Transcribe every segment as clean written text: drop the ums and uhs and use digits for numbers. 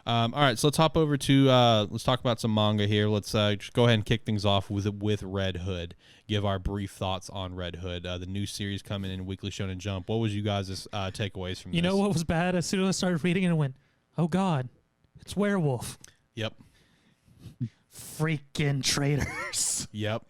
All right, so let's hop over to let's talk about some manga here. Let's just go ahead and kick things off with Red Hood. Give our brief thoughts on Red Hood, the new series coming in Weekly Shonen Jump. What was you guys' takeaways from this? You know what was bad? As soon as I started reading it, I went, "Oh God, it's werewolf." Yep. Freaking traitors. Yep.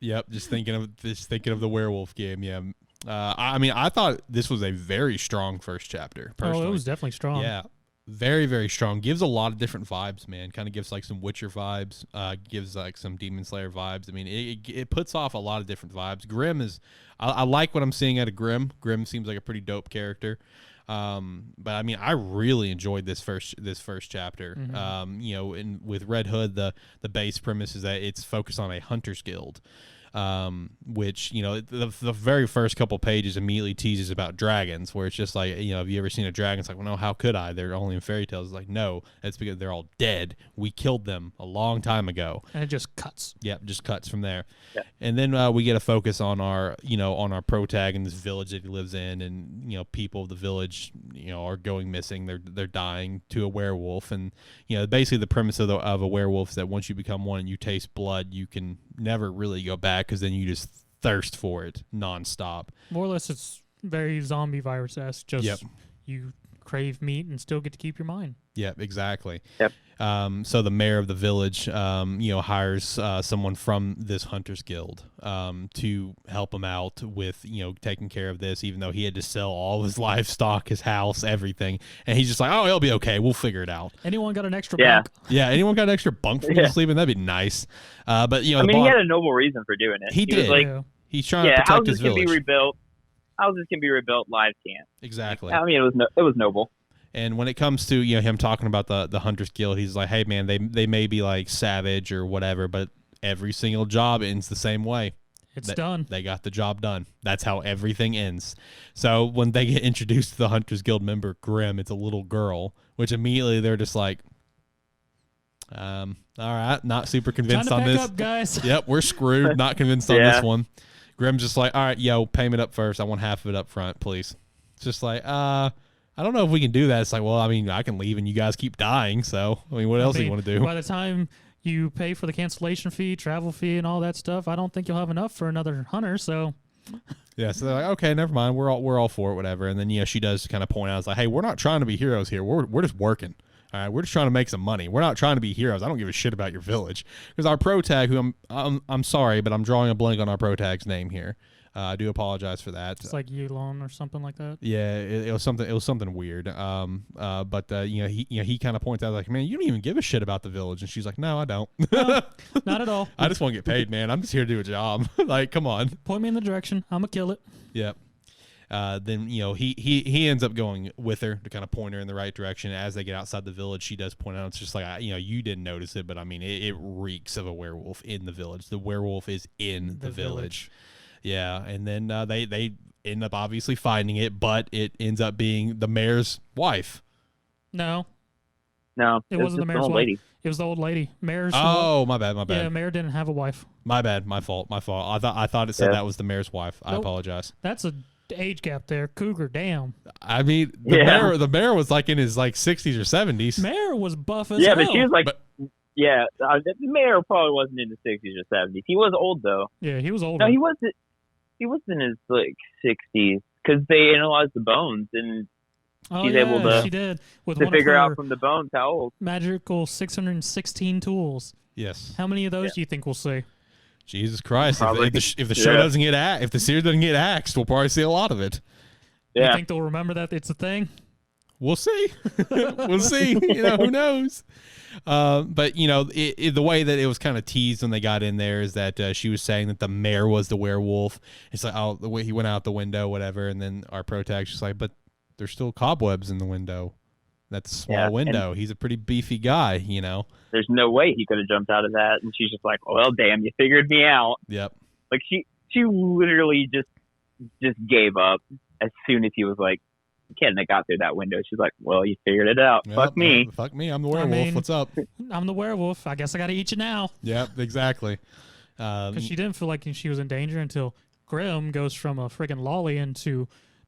Yep. Just thinking of the werewolf game. Yeah. I mean, I thought this was a very strong first chapter. Personally. Oh, it was definitely strong. Yeah. Very, very strong. Gives a lot of different vibes, man. Kind of gives like some Witcher vibes. Gives like some Demon Slayer vibes. I mean, it puts off a lot of different vibes. Grimm is, I like what I'm seeing out of Grimm. Grimm seems like a pretty dope character. But I mean, I really enjoyed this first chapter. Mm-hmm. You know, with Red Hood, the base premise is that it's focused on a hunter's guild. Which, you know, the very first couple pages immediately teases about dragons, where it's just like, you know, have you ever seen a dragon? It's like, well, no, how could I? They're only in fairy tales. It's like, no, that's because they're all dead. We killed them a long time ago. And it just cuts. Yep, just cuts from there. Yeah. And then we get a focus on our protag in this village that he lives in, and, you know, people of the village, you know, are going missing. They're dying to a werewolf, and, you know, basically the premise of a werewolf is that once you become one and you taste blood, you can never really go back, because then you just thirst for it nonstop. More or less, it's very zombie virus-esque. Just you crave meat and still get to keep your mind. Yep, exactly. Yep. So the mayor of the village, hires someone from this hunters guild to help him out with, you know, taking care of this, even though he had to sell all of his livestock, his house, everything. And he's just like, oh, it'll be okay. We'll figure it out. Anyone got an extra bunk? Yeah, anyone got an extra bunk for me to sleep in? That'd be nice. But, you know, I mean, he had a noble reason for doing it. He did. Was like, he's trying to protect his village. Houses can be rebuilt. Houses can be rebuilt. Lives can't. Exactly. I mean, it was noble. And when it comes to, you know, him talking about the Hunter's Guild, he's like, hey, man, they may be like savage or whatever, but every single job ends the same way. It's done. They got the job done. That's how everything ends. So when they get introduced to the Hunter's Guild member, Grimm, it's a little girl, which immediately they're just like, all right, not super convinced on this. Up, guys. Yep, we're screwed. Not convinced on this one. Grimm's just like, all right, yo, payment up first. I want half of it up front, please. It's just like, I don't know if we can do that. It's like, well, I mean, I can leave and you guys keep dying. So, I mean, what else do you want to do? By the time you pay for the cancellation fee, travel fee, and all that stuff, I don't think you'll have enough for another hunter. So, yeah. So they're like, okay, never mind. We're all for it, whatever. And then, you know, she does kind of point out, it's like, hey, we're not trying to be heroes here. We're just working. All right, we're just trying to make some money. We're not trying to be heroes. I don't give a shit about your village. Because our protag, who I'm sorry, but I'm drawing a blank on our protag's name here. I do apologize for that. It's like Yulon or something like that. Yeah, it was something. It was something weird. But he kind of points out, like, man, you don't even give a shit about the village, and she's like, no, I don't. No, not at all. I just want to get paid, man. I'm just here to do a job. Like, come on. Point me in the direction. I'm gonna kill it. Yep. Then, you know, he ends up going with her to kind of point her in the right direction. As they get outside the village, she does point out, it's just like, you know, you didn't notice it, but I mean, it reeks of a werewolf in the village. The werewolf is in the village. Yeah, and then they end up obviously finding it, but it ends up being the mayor's wife. No, it wasn't the mayor's wife. Lady. It was the old lady. Mayor's. Oh, my bad. Yeah, mayor didn't have a wife. My bad. My fault. I thought it said that was the mayor's wife. I apologize. That's a age gap there. Cougar, damn. I mean, the mayor was like in his like 60s or 70s. Mayor was buff as hell. Yeah, but she was like. The mayor probably wasn't in the 60s or 70s. He was old though. Yeah, he was old. No, he wasn't. He was in his like 60s because they analyzed the bones and she's able to. She did with to one figure of out her from the bones how old. Magical 616 tools. Yes. How many of those do you think we'll see? Jesus Christ! Probably, if the show doesn't get if the series doesn't get axed, we'll probably see a lot of it. Yeah. You think they'll remember that it's a thing? We'll see. We'll see. You know, who knows? But, you know, the way that it was kind of teased when they got in there is that she was saying that the mayor was the werewolf. It's like, oh, the way he went out the window, whatever. And then our protag's just like, but there's still cobwebs in the window. That's a small window. He's a pretty beefy guy, you know. There's no way he could have jumped out of that. And she's just like, well, damn, you figured me out. Yep. Like, she literally just gave up as soon as he was like, Ken, I got through that window. She's like, well, you figured it out. Yep, Fuck me. Fuck me. I'm the werewolf. What's up? I'm the werewolf. I guess I got to eat you now. Yep, exactly. Because she didn't feel like she was in danger until Grimm goes from a friggin' lolly into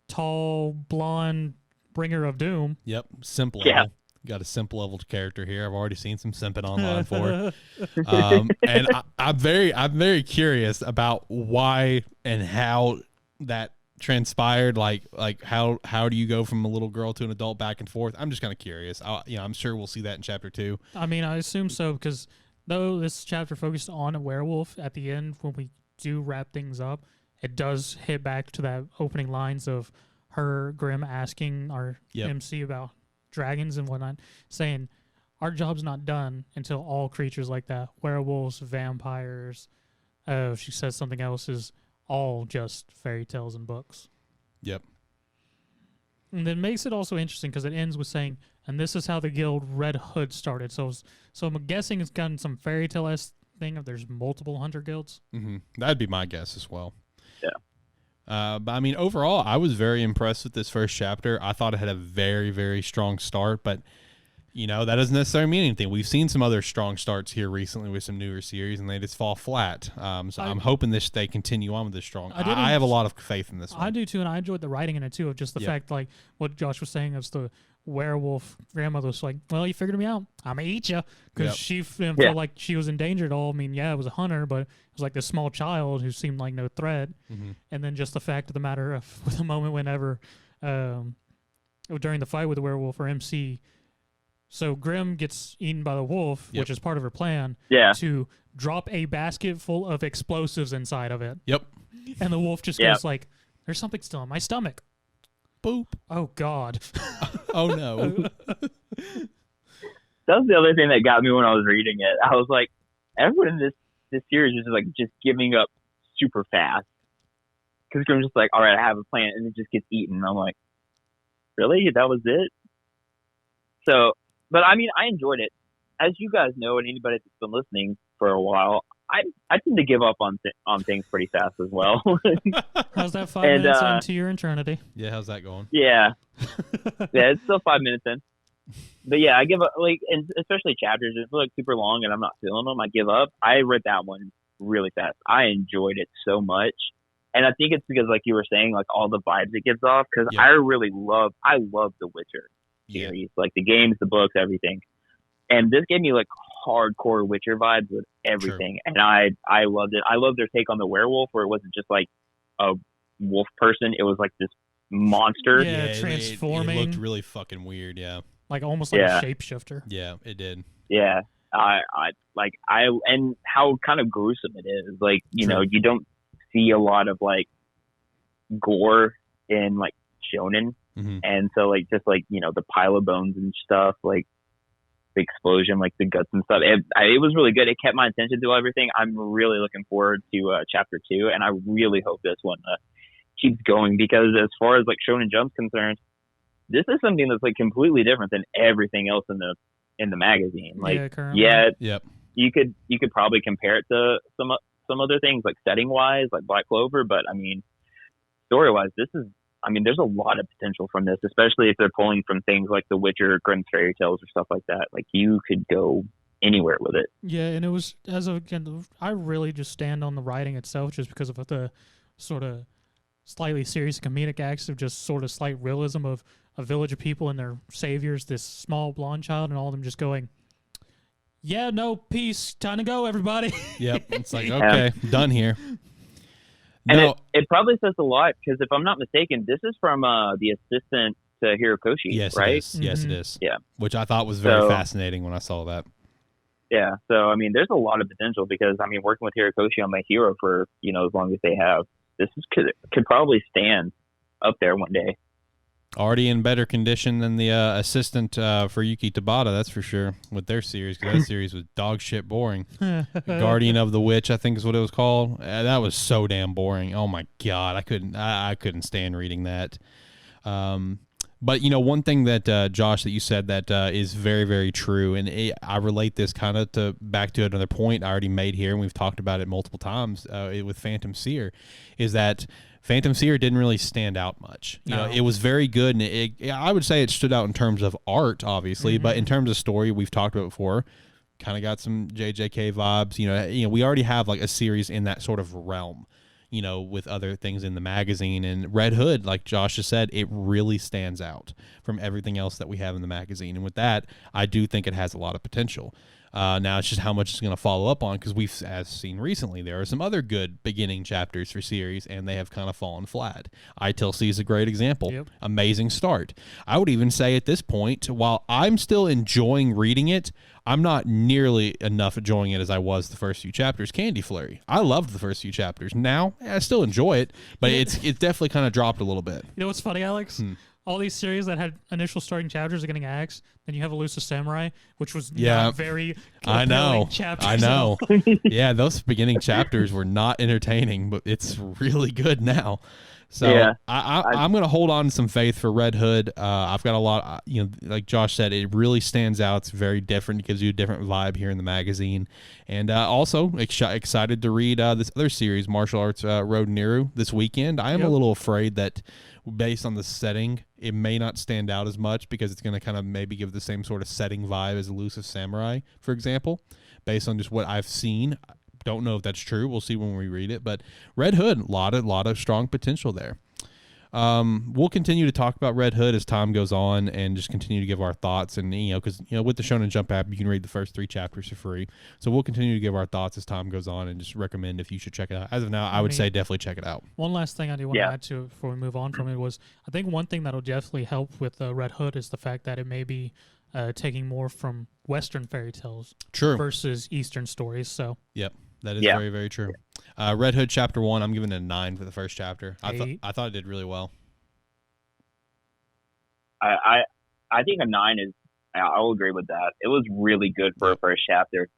tall, blonde bringer of doom. Yep, simple. Yeah. got a simp level character here. I've already seen some simping online for, and I'm very curious about why and how that transpired. Like how do you go from a little girl to an adult back and forth? I'm just kind of curious. I'm sure we'll see that in chapter 2. I mean, I assume so, because though this chapter focused on a werewolf, at the end when we do wrap things up, it does hit back to that opening lines of her Grimm asking our MC about dragons and whatnot, saying our job's not done until all creatures like that, werewolves, vampires, she says something else, is all just fairy tales and books. Yep. And then makes it also interesting because it ends with saying, and this is how the guild Red Hood started. So I'm guessing it's gotten some fairy tale-esque thing if there's multiple hunter guilds. Mm-hmm. That'd be my guess as well. Yeah. But I mean, overall, I was very impressed with this first chapter. I thought it had a very, very strong start, but that doesn't necessarily mean anything. We've seen some other strong starts here recently with some newer series, and they just fall flat. So I'm hoping they continue on with this strong. I have a lot of faith in this one. I do too, and I enjoyed the writing in it too, of just the fact, like what Josh was saying, of the werewolf grandmother was like, well, you figured me out, I'm gonna eat you, because she felt like she was in danger at all. I mean, yeah, it was a hunter, but it was like this small child who seemed like no threat. Mm-hmm. And then just the fact of the matter of the moment whenever during the fight with the werewolf or MC, so Grimm gets eaten by the wolf, which is part of her plan, to drop a basket full of explosives inside of it. Yep. And the wolf just goes like, there's something still in my stomach. Boop. Oh, God. Oh, no. That was the other thing that got me when I was reading it. I was like, everyone in this series is like just giving up super fast. Because Grimm's just like, all right, I have a plan, and it just gets eaten. I'm like, really? That was it? So, but I mean, I enjoyed it. As you guys know, and anybody that's been listening for a while, I tend to give up on things pretty fast as well. How's that 5 minutes into your eternity? Yeah, how's that going? Yeah, it's still 5 minutes in. But yeah, I give up, and especially chapters, if they're super long and I'm not feeling them, I give up. I read that one really fast. I enjoyed it so much. And I think it's because, like you were saying, like all the vibes it gives off, because I love The Witcher series, like the games, the books, everything. And this gave me like hardcore Witcher vibes with everything. True. And I loved it. I loved their take on the werewolf, where it wasn't just like a wolf person. It was like this monster. Yeah, transforming. It looked really fucking weird, like almost like a shapeshifter. Yeah, it did. Yeah. And how kind of gruesome it is. Like, you know, you don't see a lot of like gore in like shonen. Mm-hmm. And so like, just like, you know, the pile of bones and stuff, like the explosion, like the guts and stuff. It was really good. It kept my attention to everything. I'm really looking forward to chapter 2. And I really hope this one keeps going, because as far as like Shonen Jump's concerned, this is something that's like completely different than everything else in the magazine. Like, you could probably compare it to some other things, like setting wise, like Black Clover, but I mean, story wise, there's a lot of potential from this, especially if they're pulling from things like The Witcher, Grimm's fairy tales, or stuff like that. Like, you could go anywhere with it. Yeah, and it was, I really just stand on the writing itself, just because of the sort of slightly serious comedic acts of just sort of slight realism of a village of people and their saviors, this small blonde child, and all of them just going, yeah, no, peace, time to go, everybody. Yep, it's like, okay, done here. And it probably says a lot, because if I'm not mistaken, this is from the assistant to Hirokoshi, yes, right? It is. Yes, it is. Yeah. Which I thought was very fascinating when I saw that. Yeah, so, I mean, there's a lot of potential, because, I mean, working with Hirokoshi on My Hero for, you know, as long as they have, this could probably stand up there one day. Already in better condition than the assistant for Yuki Tabata, that's for sure, with their series, because that series was dog shit boring. Guardian of the Witch, I think is what it was called. That was so damn boring. Oh my god, I couldn't stand reading that. But you know, one thing that Josh, that you said that is very, very true, and I relate this kind of back to another point I already made here, and we've talked about it multiple times with Phantom Seer, is that Phantom Seer didn't really stand out much. You know, it was very good, and I would say it stood out in terms of art, obviously, but in terms of story, we've talked about before, kind of got some JJK vibes. You know, we already have like a series in that sort of realm. with other things in the magazine. And Red Hood, like Josh just said, it really stands out from everything else that we have in the magazine. And with that, I do think it has a lot of potential. Now it's just how much it's going to follow up on, because we've, as seen recently, there are some other good beginning chapters for series, and they have kind of fallen flat. ITLC is a great example. Yep. Amazing start. I would even say at this point, while I'm still enjoying reading it, I'm not nearly enough enjoying it as I was the first few chapters. Candy Flurry, I loved the first few chapters. Now I still enjoy it, but it's definitely kind of dropped a little bit. You know what's funny, Alex? All these series that had initial starting chapters are getting axed. Then you have Elusive Samurai, which was not very compelling chapters. I know. Yeah, those beginning chapters were not entertaining, but it's really good now. So Yeah. I'm going to hold on to some faith for Red Hood. I've got a lot, like Josh said, it really stands out. It's very different. It gives you a different vibe here in the magazine. And also excited to read this other series, Martial Arts Road Niru, this weekend. I am a little afraid that based on the setting, it may not stand out as much, because it's going to kind of maybe give the same sort of setting vibe as Elusive Samurai, for example, based on just what I've seen. Don't know if that's true. We'll see when we read it. But Red Hood, a lot of strong potential there. We'll continue to talk about Red Hood as time goes on, and just continue to give our thoughts. And because with the Shonen Jump app, you can read the first 3 chapters for free. So we'll continue to give our thoughts as time goes on, and just recommend if you should check it out. As of now, I would say definitely check it out. One last thing I do want to add to it before we move on from it was, I think one thing that'll definitely help with Red Hood is the fact that it may be taking more from Western fairy tales versus Eastern stories. So yep. That is very, very true. Red Hood Chapter 1, I'm giving it a 9 for the first chapter. I thought it did really well. I think a 9 is, I will agree with that. It was really good for a first chapter.